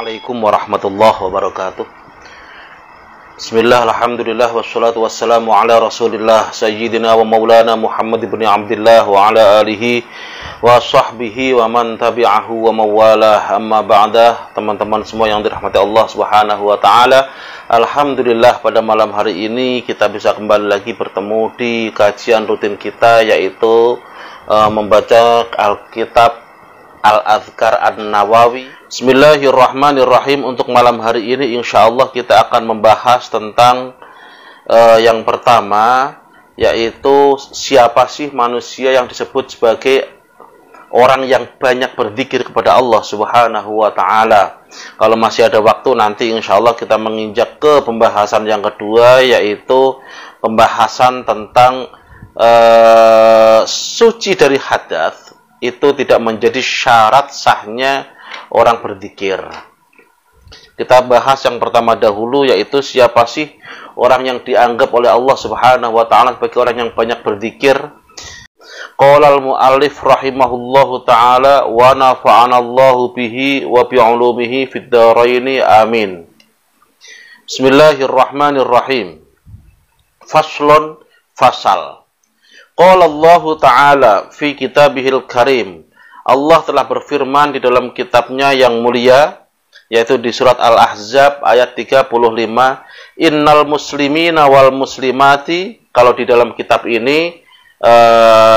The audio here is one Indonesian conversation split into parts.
Assalamualaikum warahmatullahi wabarakatuh. Bismillah, alhamdulillah, wassalatu wassalamu ala rasulillah sayyidina wa maulana Muhammad ibn Abdullah wa ala alihi wa sahbihi wa man tabi'ahu wa mawalah, amma ba'dah. Teman-teman semua yang dirahmati Allah subhanahu wa ta'ala, alhamdulillah pada malam hari ini kita bisa kembali lagi bertemu di kajian rutin kita, yaitu membaca Alkitab Al-Adhkar An-Nawawi. Bismillahirrahmanirrahim. Untuk malam hari ini insyaallah kita akan membahas tentang yang pertama, yaitu siapa sih manusia yang disebut sebagai orang yang banyak berzikir kepada Allah subhanahu wa ta'ala. Kalau masih ada waktu nanti insyaallah kita menginjak ke pembahasan yang kedua, yaitu pembahasan tentang suci dari hadas itu tidak menjadi syarat sahnya orang berzikir. Kita bahas yang pertama dahulu, yaitu siapa sih orang yang dianggap oleh Allah subhanahu wa ta'ala sebagai orang yang banyak berzikir. Qala al-mu'allif rahimahullahu ta'ala wa nafa'anallahu bihi wa bi'ulumihi fid dharaini amin. Bismillahirrahmanirrahim. Faslun, fasal. Qala Allah ta'ala fi kitabihil karim. Allah telah berfirman di dalam kitabnya yang mulia, yaitu di surat Al-Ahzab ayat 35, innal muslimina wal muslimati. Kalau di dalam kitab ini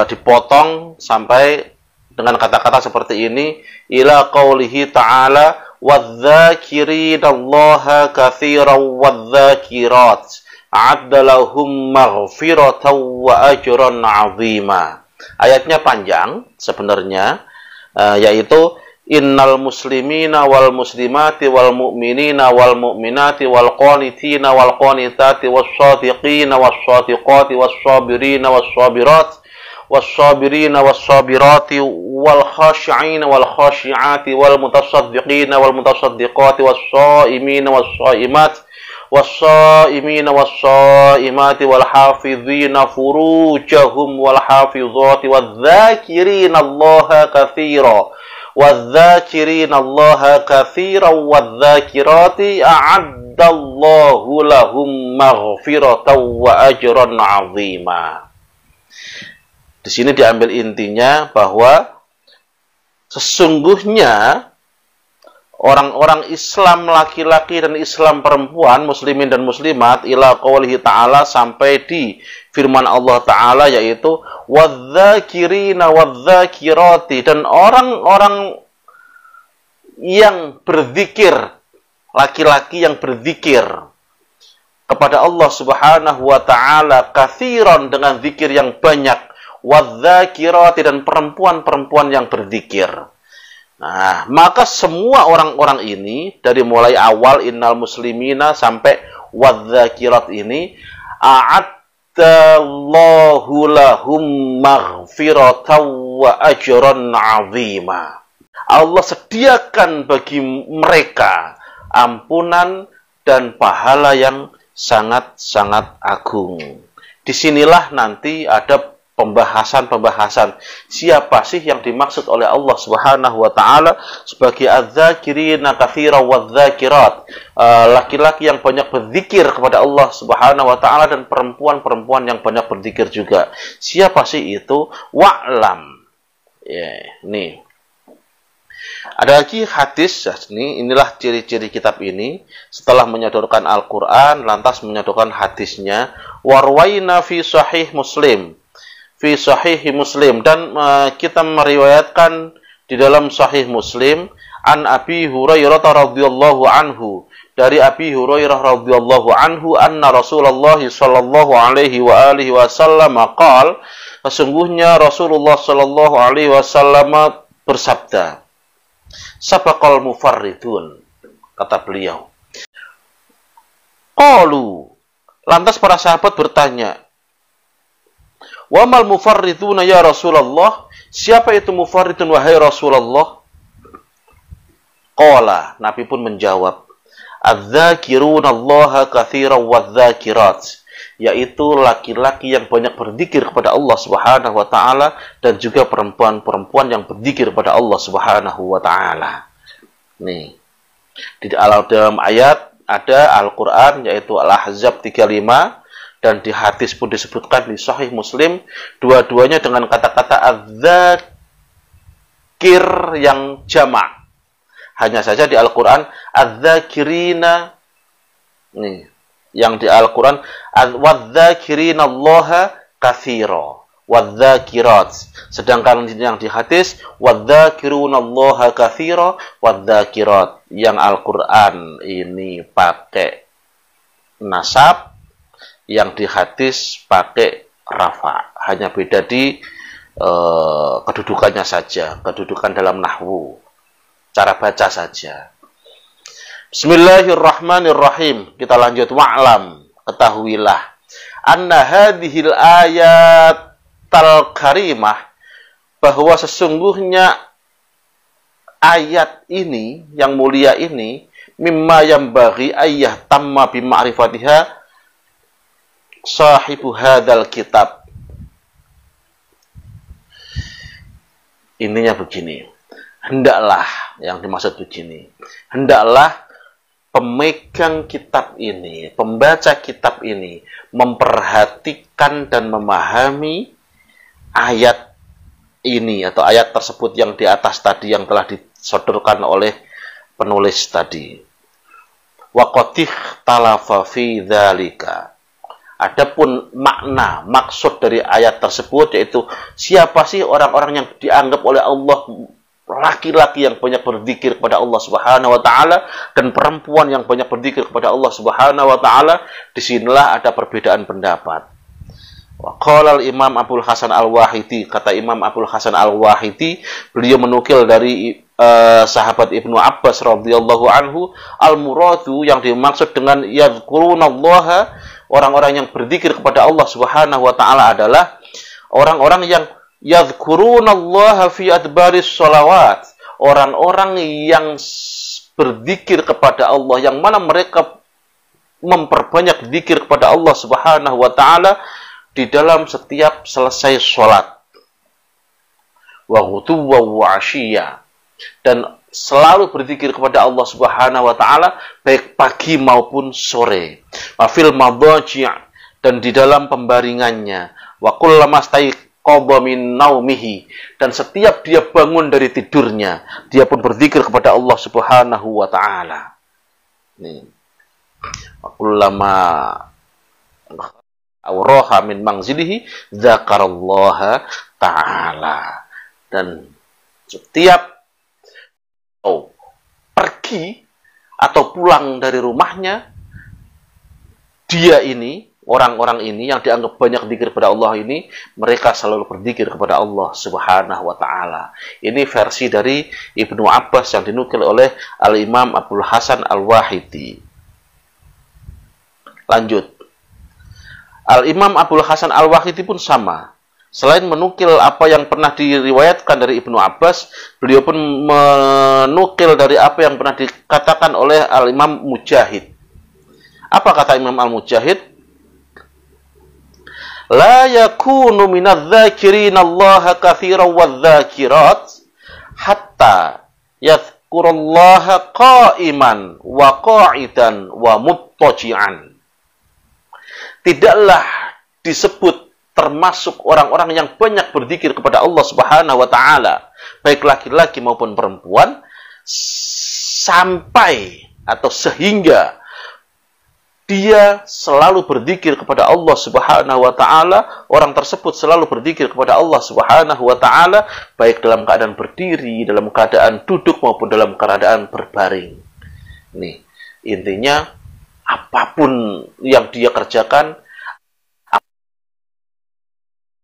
dipotong sampai dengan kata-kata seperti ini, ila qaulihi ta'ala wadh-dzakirinallaha katsiran wadh-dzakirat a'addalahum maghfiratan wa ajran 'azima. Ayatnya panjang sebenarnya, yaitu innal muslimina wal muslimati wal mu'minina wal mu'minati wal qanitina wal qanitati wassadiqina wassadiqati wassabirina wassabirat wassabirina wassabirati wal khashi'ina wal khashi'ati wal mutasaddiqina wal mutasaddiqati wassaimina wassaimat والصائمين والصائمات والحافظين فروجهم والحافظات والذاكرين الله كثيرا والذاكرات أعد الله لهم مغفرة وأجرا عظيما. Di sini diambil intinya bahwa sesungguhnya orang-orang Islam laki-laki dan Islam perempuan, muslimin dan muslimat, ila qaulihi ta'ala, sampai di firman Allah ta'ala, yaitu wadh-dzakirina wadh-dzakirati, dan orang-orang yang berzikir, laki-laki yang berzikir kepada Allah subhanahu wa ta'ala, katsiran, dengan zikir yang banyak, wadh-dzakirati, dan perempuan-perempuan yang berzikir. Nah, maka semua orang-orang ini, dari mulai awal innal muslimina sampai wadzakirat ini, a'addallahu lahum maghfiratan wa ajran 'azima. Allah sediakan bagi mereka ampunan dan pahala yang sangat-sangat agung. Disinilah nanti ada pembahasan siapa sih yang dimaksud oleh Allah subhanahu wa ta'ala sebagai adz-dzakirina katsiran wadz-dzakirat, laki-laki yang banyak berzikir kepada Allah subhanahu wa ta'ala dan perempuan-perempuan yang banyak berzikir juga. Siapa sih itu? Wa'lam. Nih. Ada lagi hadis, inilah ciri-ciri kitab ini. Setelah menyodorkan Al-Quran, lantas menyodorkan hadisnya. Warwaina fi sahih Muslim. Fi sahihi Muslim, dan kita meriwayatkan di dalam sahih Muslim an Abi Hurairah radhiyallahu anhu, dari Abi Hurairah radhiyallahu anhu, anna Rasulullah sallallahu alaihi wa alihi wasallam qaal, sesungguhnya Rasulullah sallallahu alaihi wasallam bersabda, sabaqal mufarridun, kata beliau. Qalu, lantas para sahabat bertanya, wa mal mufarriduna ya Rasulullah, siapa itu mufarridun wahai Rasulullah? Qala, Nabi pun menjawab, adz-dzakiruna Allaha katsiran wadz-dzakirat, yaitu laki-laki yang banyak berzikir kepada Allah Subhanahu wa taala dan juga perempuan-perempuan yang berzikir kepada Allah Subhanahu wa taala. Nih. Dalam ayat ada Al-Quran yaitu Al-Ahzab 35, dan di hadis pun disebutkan di Sahih Muslim, dua-duanya dengan kata-kata adz-dzakir yang jamak. Hanya saja di Al-Quran adz-dzakirina, nih, yang di Al-Quran wadz-dzakirina Allaha katsira wadz-dzakirat. Sedangkan yang di hadis wadz-dzakiruna Allaha katsira wadz-dzakirat. Yang Al-Quran ini pakai nasab, yang di hadis pakai rafa. Hanya beda di kedudukannya saja, kedudukan dalam nahwu, cara baca saja. Bismillahirrahmanirrahim. Kita lanjut. Wa'lam, ketahuilah, anna hadhil ayatal karimah, bahwa sesungguhnya ayat ini yang mulia ini, mimma yang bagi ayah tamma bima'rifatiha sahibu hadal kitab. Ininya begini, hendaklah, yang dimaksud begini, hendaklah pemegang kitab ini, pembaca kitab ini, memperhatikan dan memahami ayat ini atau ayat tersebut yang di atas tadi, yang telah disodorkan oleh penulis tadi. Wa qad ikhtalafa fi dzalika. Adapun makna, maksud dari ayat tersebut, yaitu siapa sih orang-orang yang dianggap oleh Allah laki-laki yang banyak berzikir kepada Allah Subhanahu wa taala dan perempuan yang banyak berzikir kepada Allah Subhanahu wa taala. Disinilah ada perbedaan pendapat. Wa qala al-Imam Abdul Hasan Al-Wahidi, kata Imam Abdul Hasan Al-Wahidi, beliau menukil dari sahabat Ibnu Abbas radhiyallahu anhu, al-muradu, yang dimaksud dengan yadhkurunallaha, orang-orang yang berzikir kepada Allah Subhanahu wa taala adalah orang-orang yang yadhkurunallaha fi adbaris sholawat, orang-orang yang berzikir kepada Allah, yang mana mereka memperbanyak zikir kepada Allah Subhanahu wa taala di dalam setiap selesai sholat, wa ghuduwwan wa 'ashiyya, dan selalu berzikir kepada Allah Subhanahu wa taala baik pagi maupun sore. Wa fil madhaji', dan di dalam pembaringannya. Wa kullama staiqadha min naumihi, dan setiap dia bangun dari tidurnya, dia pun berzikir kepada Allah Subhanahu wa taala. Nih. Wa kullama awraha min manzilihi dzakarallaha ta'ala, dan setiap pergi atau pulang dari rumahnya, dia ini, orang-orang ini yang dianggap banyak zikir kepada Allah ini, mereka selalu berzikir kepada Allah Subhanahu wa taala. Ini versi dari Ibnu Abbas yang dinukil oleh Al-Imam Abdul Hasan Al-Wahidi. Lanjut. Al-Imam Abdul Hasan Al-Wahidi pun sama. Selain menukil apa yang pernah diriwayatkan dari Ibnu Abbas, beliau pun menukil dari apa yang pernah dikatakan oleh Al-Imam Mujahid. Apa kata Imam Al-Mujahid? La yakunu minadz-dzakirina Allaha katsiran wadz-dzakirat hatta yadhkurallaha qa'iman wa qa'idan wa muttaji'an. Tidaklah disebut termasuk orang-orang yang banyak berzikir kepada Allah Subhanahu wa taala, baik laki-laki maupun perempuan, sampai atau sehingga dia selalu berzikir kepada Allah Subhanahu wa taala. Orang tersebut selalu berzikir kepada Allah Subhanahu wa taala baik dalam keadaan berdiri, dalam keadaan duduk maupun dalam keadaan berbaring. Nih, intinya apapun yang dia kerjakan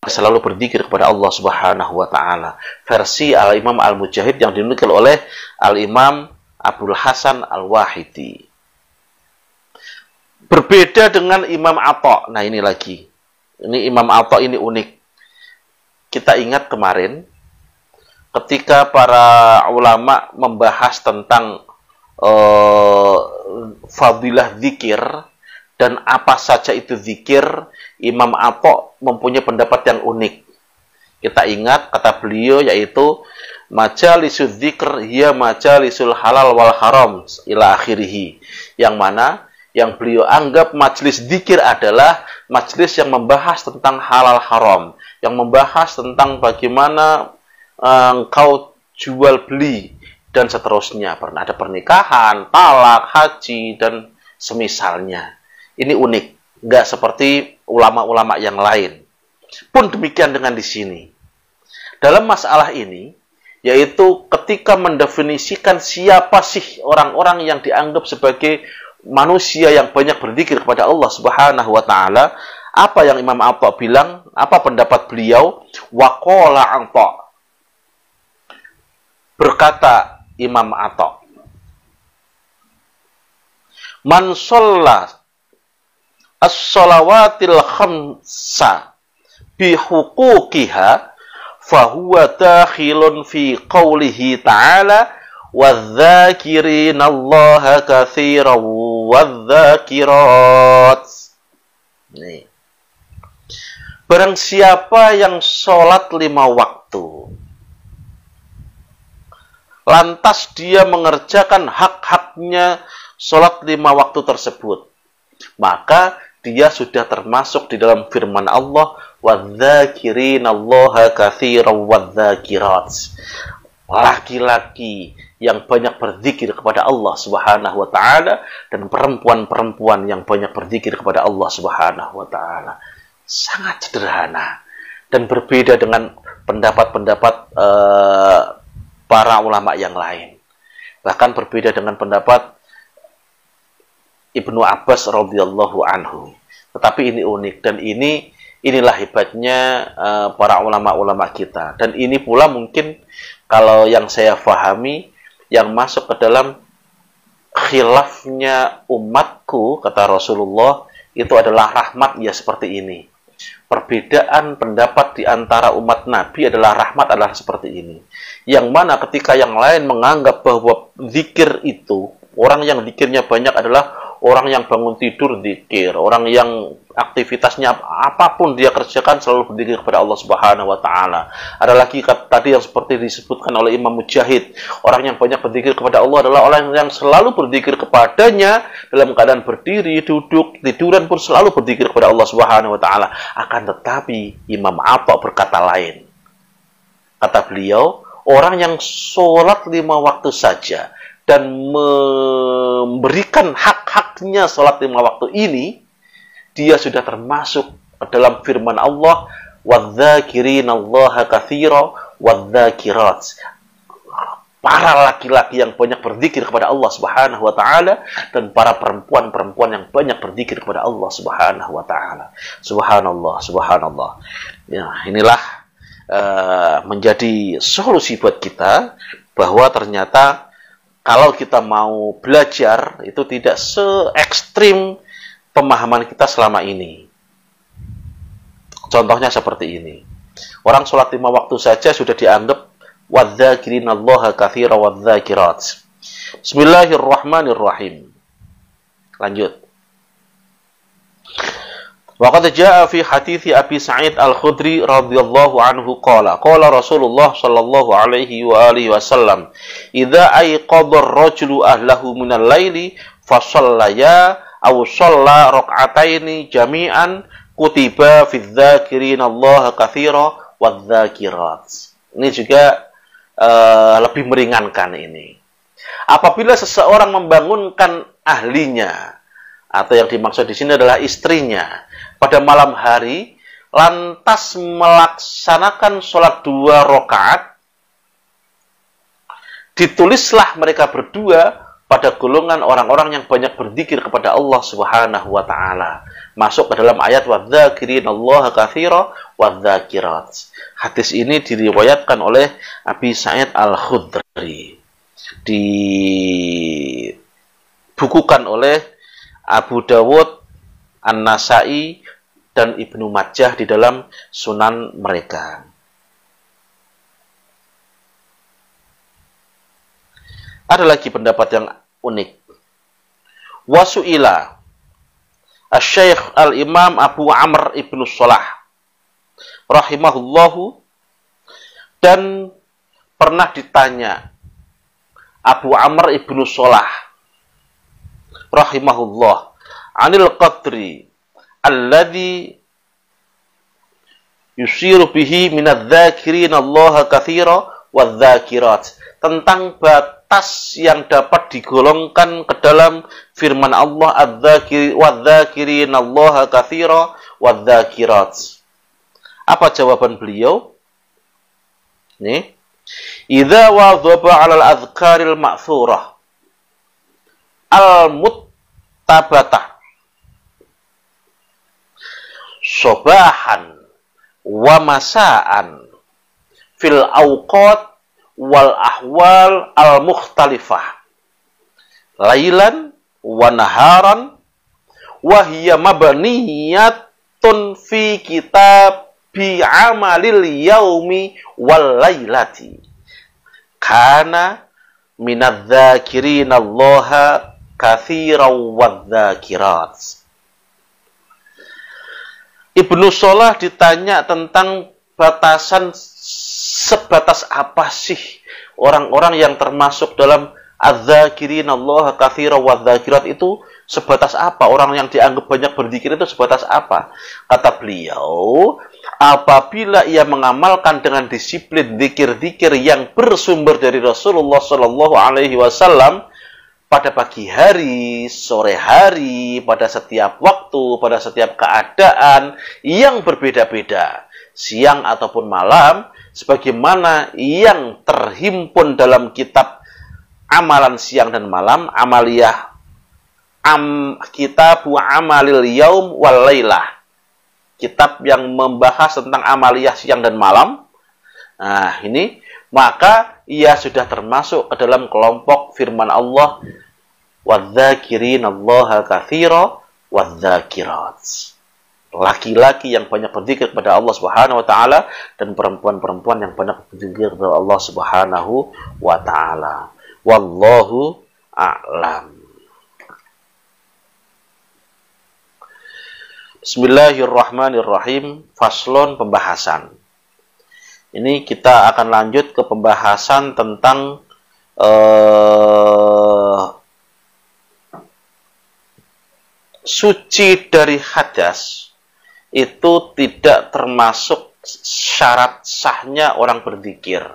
selalu berzikir kepada Allah Subhanahu wa taala. Versi Al-Imam Al-Mujahid yang dinukil oleh Al-Imam Abdul Hasan Al-Wahidi. Berbeda dengan Imam Atha. Nah, ini lagi. Ini Imam Atha ini unik. Kita ingat kemarin ketika para ulama membahas tentang fadilah zikir dan apa saja itu zikir, Imam Atha mempunyai pendapat yang unik. Kita ingat kata beliau, yaitu Majalisud dzikr hiya majalisul halal wal haram ila akhirih. Yang mana yang beliau anggap majelis zikir adalah majelis yang membahas tentang halal haram, yang membahas tentang bagaimana engkau jual beli dan seterusnya. Pernah ada pernikahan, talak, haji dan semisalnya. Ini unik, nggak seperti ulama-ulama yang lain. Pun demikian dengan di sini. Dalam masalah ini, yaitu ketika mendefinisikan siapa sih orang-orang yang dianggap sebagai manusia yang banyak berzikir kepada Allah Subhanahu wa taala, apa yang Imam Atha bilang, apa pendapat beliau? Waqala Atha. Berkata Imam Atha, man shalla as-shalawatil khamsa bi huquqiha fahuwa dakhilun fi qawlihi ta'ala wadh-dhakirina Allaha katsiran wadh-dhakirat. Nih. Barang siapa yang sholat 5 waktu, lantas dia mengerjakan hak-haknya sholat 5 waktu tersebut, maka dia sudah termasuk di dalam firman Allah, وَالذَّاكِرِينَ اللَّهَ كَثِيرًا وَالذَّاكِرَاتِ. Laki-laki yang banyak berzikir kepada Allah Subhanahu wa taala dan perempuan-perempuan yang banyak berzikir kepada Allah Subhanahu wa taala. Sangat sederhana dan berbeda dengan pendapat-pendapat para ulama yang lain. Bahkan berbeda dengan pendapat Ibnu Abbas radhiyallahu anhu. Tetapi ini unik dan inilah hebatnya para ulama-ulama kita. Dan ini pula mungkin kalau yang saya fahami yang masuk ke dalam khilafnya umatku, kata Rasulullah, itu adalah rahmat ya seperti ini. Perbedaan pendapat di antara umat Nabi adalah rahmat adalah seperti ini. Yang mana ketika yang lain menganggap bahwa zikir itu, orang yang zikirnya banyak adalah orang yang bangun tidur zikir, orang yang aktivitasnya apapun dia kerjakan selalu berzikir kepada Allah Subhanahu wa taala. Ada lagi tadi yang seperti disebutkan oleh Imam Mujahid, orang yang banyak berzikir kepada Allah adalah orang yang selalu berzikir kepadanya dalam keadaan berdiri, duduk, tiduran pun selalu berzikir kepada Allah Subhanahu wa taala. Akan tetapi Imam Atha berkata lain. Kata beliau, orang yang sholat 5 waktu saja dan memberikan hak-haknya sholat 5 waktu ini, dia sudah termasuk dalam firman Allah, وَالذَّاكِرِينَ اللَّهَ كَثِيرًا وَالذَّاكِرَاتِ. Para laki-laki yang banyak berzikir kepada Allah Subhanahu wa taala dan para perempuan-perempuan yang banyak berzikir kepada Allah Subhanahu wa taala. Subhanallah, subhanallah. Ya, inilah menjadi solusi buat kita bahwa ternyata kalau kita mau belajar itu tidak se-ekstrim pemahaman kita selama ini. Contohnya seperti ini. Orang sholat 5 waktu saja sudah dianggap وَالذَّاكِرِينَ كَثِيرًا وَالذَّاكِرَاتِ. Bismillahirrahmanirrahim. Lanjut. Waqad jaa'a fi hadiits Abi Sa'id Al-Khudri radhiyallahu anhu qala Rasulullah sallallahu alaihi wa alihi wasallam idza ayqadha ar-rajulu ahlahu minal laili fa shallaya aw shalla rak'ataini jami'an kutiba fi dzakirina Allah katsira wadz-dzakirat. Ini juga lebih meringankan ini. Apabila seseorang membangunkan ahlinya, atau yang dimaksud di sini adalah istrinya, pada malam hari, lantas melaksanakan sholat 2 rakaat, ditulislah mereka berdua pada golongan orang-orang yang banyak berzikir kepada Allah Subhanahu wa taala. Masuk ke dalam ayat wadzakirinallaha katsira wadzakirat. Hadis ini diriwayatkan oleh Abi Sa'id Al-Khudri. Dibukukan oleh Abu Dawud, An-Nasai dan Ibnu Majah di dalam sunan mereka. Ada lagi pendapat yang unik. Wasu'ila Asy-Syaikh Al-Imam Abu Amr Ibnu Shalah rahimahullahu, dan pernah ditanya Abu Amr ibnu Sholah rahimahullah anil qadri alladhi yusiru bihi minadz-dzakirin Allah katsira wadz-dzakirat, tentang batas yang dapat digolongkan ke dalam firman Allah wadz-dzakirin Allah katsira wadz-dzakirat. Apa jawaban beliau? Nih, idza wadhaba 'alal adhkaril ma'thurah al-muttabatah sobahan wa masaan fil awqat wal ahwal al-mukhtalifah lailan wa naharan wa hiya mabniyatun fi kitab bi amalil yaumi wal lailati kana minadz-dzakirin Allah katsiran wadz-dzakirat. Ibnu Sholah ditanya tentang batasan, sebatas apa sih orang-orang yang termasuk dalam adz-dzakirin Allah katsiran wadz-dzakirat itu, sebatas apa? Orang yang dianggap banyak berzikir itu sebatas apa? Kata beliau, apabila ia mengamalkan dengan disiplin zikir-zikir yang bersumber dari Rasulullah Shallallahu Alaihi Wasallam pada pagi hari, sore hari, pada setiap waktu, pada setiap keadaan yang berbeda-beda, siang ataupun malam, sebagaimana yang terhimpun dalam kitab amalan siang dan malam, amaliyah kitabu amalil yaum wal lailah, kitab yang membahas tentang amaliyah siang dan malam. Nah, ini maka ia sudah termasuk ke dalam kelompok firman Allah wadz-dzakirin Allah katsira wadz-dzakirat. Laki-laki yang banyak berzikir kepada Allah Subhanahu wa taala dan perempuan-perempuan yang banyak berzikir kepada Allah Subhanahu wa taala. Wallahu a'lam. Bismillahirrahmanirrahim. Faslon, pembahasan. Ini kita akan lanjut ke pembahasan tentang suci dari hadas itu tidak termasuk syarat sahnya orang berzikir.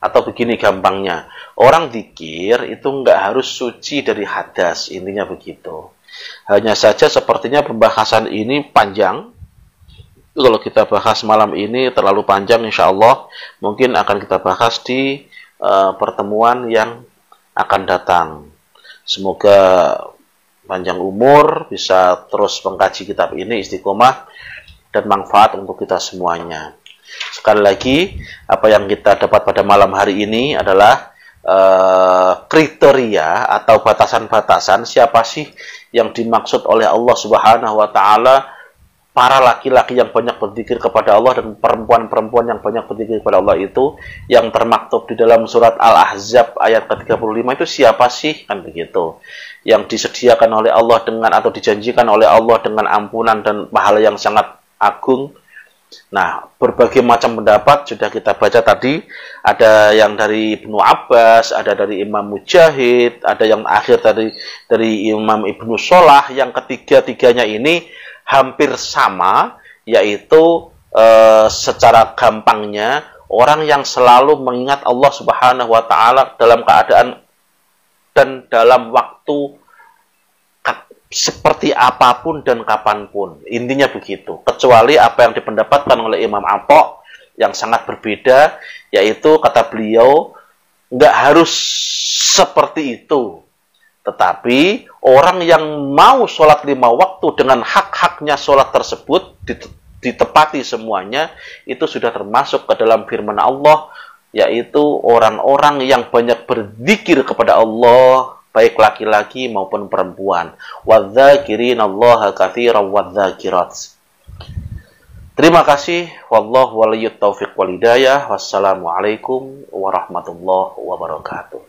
Atau begini gampangnya, orang zikir itu nggak harus suci dari hadas, intinya begitu. Hanya saja sepertinya pembahasan ini panjang. Kalau kita bahas malam ini terlalu panjang, insya Allah mungkin akan kita bahas di pertemuan yang akan datang. Semoga panjang umur, bisa terus mengkaji kitab ini istiqomah dan manfaat untuk kita semuanya. Sekali lagi, apa yang kita dapat pada malam hari ini adalah kriteria atau batasan-batasan siapa sih yang dimaksud oleh Allah Subhanahu wa taala para laki-laki yang banyak berzikir kepada Allah dan perempuan-perempuan yang banyak berzikir kepada Allah itu, yang termaktub di dalam surat Al-Ahzab ayat ke-35 itu siapa sih, kan begitu, yang disediakan oleh Allah dengan atau dijanjikan oleh Allah dengan ampunan dan pahala yang sangat agung. Nah, berbagai macam pendapat sudah kita baca tadi. Ada yang dari Ibnu Abbas, ada dari Imam Mujahid, ada yang akhir dari Imam Ibnu Sholah. Yang ketiga-tiganya ini hampir sama, yaitu secara gampangnya orang yang selalu mengingat Allah Subhanahu wa taala dalam keadaan dan dalam waktu seperti apapun dan kapanpun. Intinya begitu. Kecuali apa yang dipendapatkan oleh Imam Atha yang sangat berbeda, yaitu kata beliau nggak harus seperti itu. Tetapi orang yang mau sholat 5 waktu dengan hak-haknya sholat tersebut ditepati semuanya, itu sudah termasuk ke dalam firman Allah, yaitu orang-orang yang banyak berzikir kepada Allah, baik laki-laki maupun perempuan. Wadz-dzakirin Allah katsiran wadz-dzakirat. Terima kasih. Wallahu waliyyut taufiq wal hidayah. Wassalamualaikum warahmatullahi wabarakatuh.